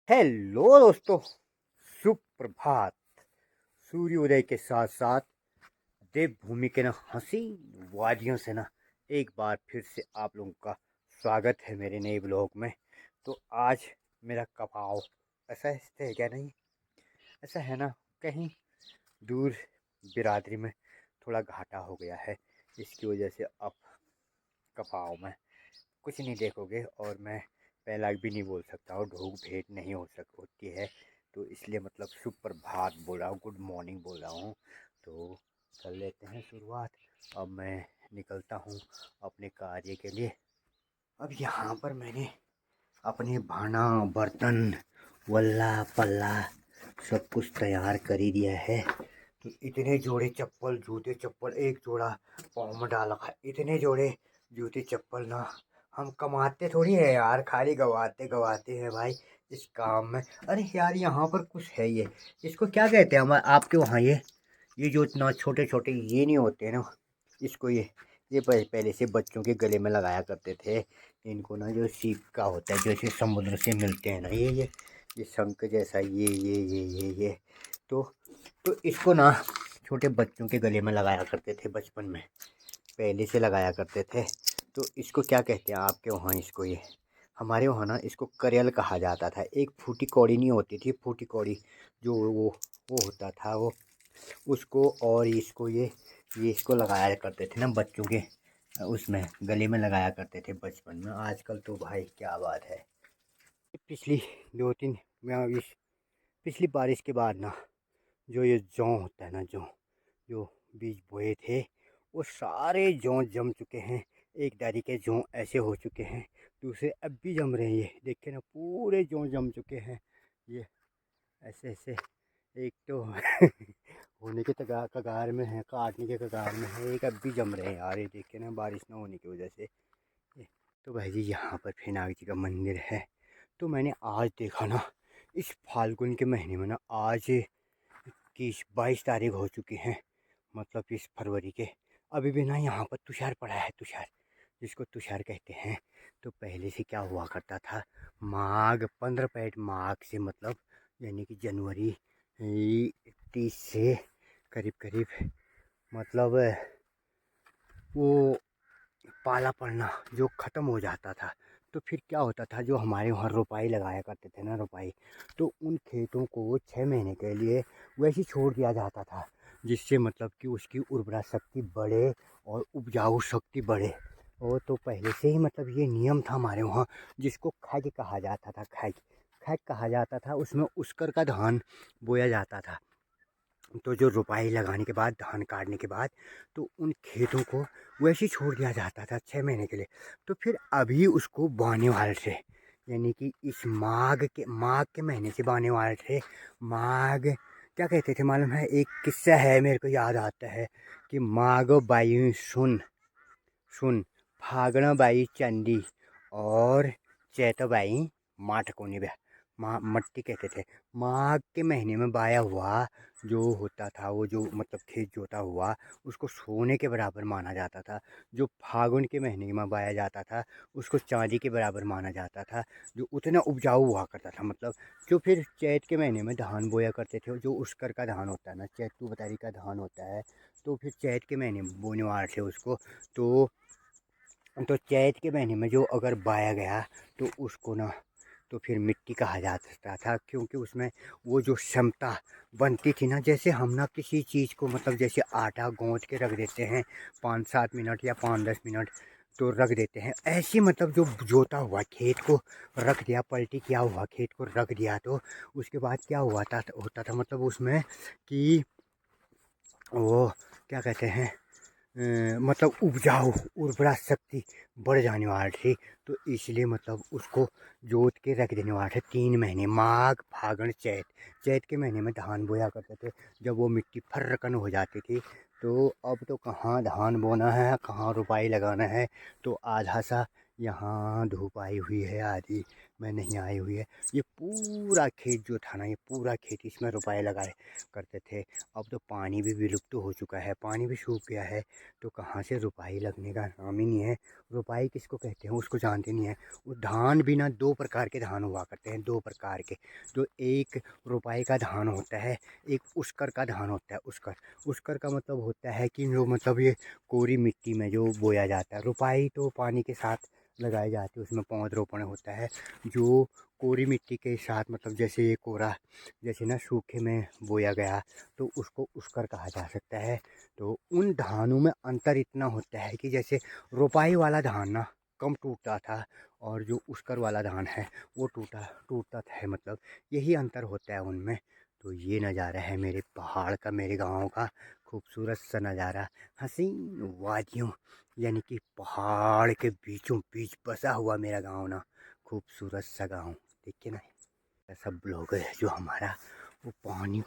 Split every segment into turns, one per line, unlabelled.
Hello दोस्तों, सुप्रभात। सूर्योदय के साथ साथ देवभूमि के ना हसीन वादियों से ना एक बार फिर से आप लोगों का स्वागत है मेरे नए ब्लॉग में। तो आज मेरा कपाव ऐसा है क्या? नहीं ऐसा है ना, कहीं दूर बिरादरी में थोड़ा घाटा हो गया है। इसकी वजह से अब कपाव में कुछ नहीं देखोगे और मैं पहला भी नहीं बोल सकता और ढोक भेंट नहीं होती है। तो इसलिए मतलब सुप्रभात बोल रहा हूँ, गुड मॉर्निंग बोल रहा हूँ। तो कर लेते हैं शुरुआत। अब मैं निकलता हूँ अपने कार्य के लिए। अब यहाँ पर मैंने अपने भाना बर्तन वल्ला पल्ला सब कुछ तैयार कर ही दिया है। तो इतने जोड़े चप्पल जूते चप्पल एक जोड़ा पाँव में डाल रखा है। इतने जोड़े जूते चप्पल ना हम कमाते थोड़ी है यार, खाली गवाते गवाते हैं भाई इस काम में। अरे यार यहाँ पर कुछ है, ये इसको क्या कहते हैं हम आपके वहाँ? ये जो इतना छोटे छोटे ये नहीं होते ना, इसको ये पहले से बच्चों के गले में लगाया करते थे। इनको ना जो सीप का होता है, जैसे समुद्र से मिलते हैं ना, ये शंख जैसा ये तो तो इसको ना छोटे बच्चों के गले में लगाया करते थे बचपन में, पहले से लगाया करते थे। तो इसको क्या कहते हैं आपके वहाँ? इसको ये हमारे वहाँ ना इसको करेल कहा जाता था। एक फूटी कौड़ी नहीं होती थी, फूटी कौड़ी जो वो होता था वो, उसको और इसको ये इसको लगाया करते थे ना बच्चों के उसमें गले में लगाया करते थे बचपन में। आजकल तो भाई क्या बात है, पिछली 2-3 इस पिछली बारिश के बाद ना जो ये जौ होता है ना, जौ जो बीज बोए थे वो सारे जौ जम चुके हैं। एक डाली के जौ ऐसे हो चुके हैं, दूसरे अब भी जम रहे हैं। ये देखिए ना, पूरे जौ जम चुके हैं। ये ऐसे ऐसे एक तो होने के कगार में है, काटने के कगार में है, एक अब भी जम रहे हैं यार। ये देखिए ना, बारिश ना होने की वजह से तो भाई जी यहाँ पर फिनाक जी का मंदिर है। तो मैंने आज देखा ना, इस फाल्गुन के महीने में ना आज की 22 तारीख हो चुकी है, मतलब इस फरवरी के। अभी भी ना यहाँ पर तुषार पड़ा है, तुषार जिसको तुषार कहते हैं। तो पहले से क्या हुआ करता था, माघ 15 पैठ माघ से मतलब यानी कि जनवरी 30 से करीब करीब मतलब वो पाला पड़ना जो ख़त्म हो जाता था। तो फिर क्या होता था, जो हमारे वहाँ रोपाई लगाया करते थे ना, रोपाई, तो उन खेतों को 6 महीने के लिए वैसे ही छोड़ दिया जाता था, जिससे मतलब कि उसकी उर्वरा शक्ति बढ़े और उपजाऊ शक्ति बढ़े। और तो पहले से ही मतलब ये नियम था हमारे वहाँ, जिसको खैग कहा जाता था। खैग खैग कहा जाता था। उसमें उसकर का धान बोया जाता था। तो जो रोपाई लगाने के बाद, धान काटने के बाद, तो उन खेतों को वैसे ही छोड़ दिया जाता था 6 महीने के लिए। तो फिर अभी उसको बोने वाले थे, यानी कि इस माघ के महीने से बोने वाले थे। माघ क्या कहते थे मालूम है? एक किस्सा है मेरे को याद आता है कि माघ बाई सुन सुन फागण बाई चंडी और चैत बाई माठ कोनी ब्या मट्टी कहते थे। माघ के महीने में बाया हुआ जो होता था, वो जो मतलब खेत जोता हुआ, उसको सोने के बराबर माना जाता था। जो फागुन के महीने में बाया जाता था उसको चांदी के बराबर माना जाता था, जो उतना उपजाऊ हुआ करता था। मतलब जो फिर चैत के महीने में धान बोया करते थे, जो उसकर का धान होता है ना, चैतू बतारी का धान होता है, तो फिर चैत के महीने में बोने वाले थे उसको। तो चैत के महीने में जो अगर बाया गया तो उसको ना तो फिर मिट्टी कहा जाता था, क्योंकि उसमें वो जो क्षमता बनती थी ना, जैसे हम ना किसी चीज़ को मतलब जैसे आटा गूँथ के रख देते हैं 5-7 मिनट या 5-10 मिनट, तो रख देते हैं ऐसे। मतलब जो जोता हुआ खेत को रख दिया, पलटी किया हुआ खेत को रख दिया, तो उसके बाद क्या हुआ था होता था मतलब उसमें कि वो क्या कहते हैं, मतलब उपजाऊ उर्वरा शक्ति बढ़ जाने वाली थी। तो इसलिए मतलब उसको जोत के रख देने वाले थे 3 महीने, माघ फागण चैत। चैत के महीने में धान बोया करते थे, जब वो मिट्टी फर्रकन हो जाती थी। तो अब तो कहाँ धान बोना है, कहाँ रुपाई लगाना है। तो आधा सा यहाँ धूप आई हुई है, आधी में नहीं आई हुई है। ये पूरा खेत जो था ना, ये पूरा खेत इसमें रुपाई लगाए करते थे। अब तो पानी भी विलुप्त हो चुका है, पानी भी सूख गया है, तो कहाँ से रुपाई लगने का नाम ही नहीं है। रुपाई किसको कहते हैं उसको जानते नहीं है। वो धान भी ना 2 प्रकार के धान हुआ करते हैं, 2 प्रकार के। जो एक रुपाई का धान होता है, एक उस्कर का धान होता है। उस्कर उस्कर का मतलब होता है कि जो मतलब ये कोरी मिट्टी में जो बोया जाता है। रुपाई तो पानी के साथ लगाई जाती है, उसमें पौधरोपण होता है। जो कोरी मिट्टी के साथ मतलब जैसे ये कोरा, जैसे ना सूखे में बोया गया, तो उसको उस्कर कहा जा सकता है। तो उन धानों में अंतर इतना होता है कि जैसे रोपाई वाला धान ना कम टूटता था, और जो उस्कर वाला धान है वो टूटता था, मतलब यही अंतर होता है उनमें। तो ये नज़ारा है मेरे पहाड़ का, मेरे गांव का खूबसूरत सा नज़ारा। हसीन वादियों यानी कि पहाड़ के बीचों बीच बसा हुआ मेरा गांव ना, खूबसूरत सा गांव। देखिए ना, सब लोग है जो हमारा वो पानी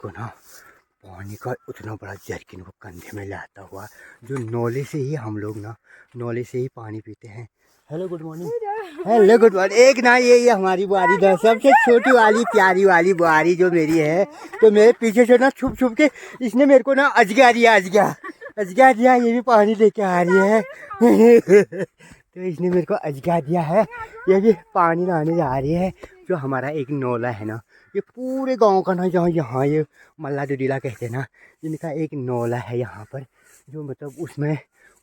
का उतना बड़ा जर्किन वो कंधे में लाता हुआ, जो नौले से ही हम लोग ना, नौले से ही पानी पीते हैं। Hello good morning. Hello good morning. एक ना ये हमारी बुआरी है, सबसे छोटी वाली प्यारी वाली बुआरी जो मेरी है। तो मेरे पीछे से ना छुप छुप के इसने मेरे को ना अजगा दिया, अजगा दिया। ये भी पानी लेके आ रही है। तो इसने मेरे को अजगा दिया है, ये भी पानी लाने जा रही है। जो हमारा एक नौला है ना, ये पूरे गांव का ना, जहाँ यहाँ ये मल्ला दुडीला कहते हैं ना, इनका एक नौला है यहाँ पर। जो मतलब उसमें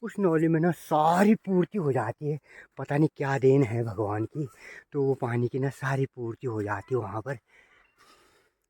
उस नौले में ना सारी पूर्ति हो जाती है। पता नहीं क्या देन है भगवान की, तो वो पानी की ना सारी पूर्ति हो जाती है वहाँ पर।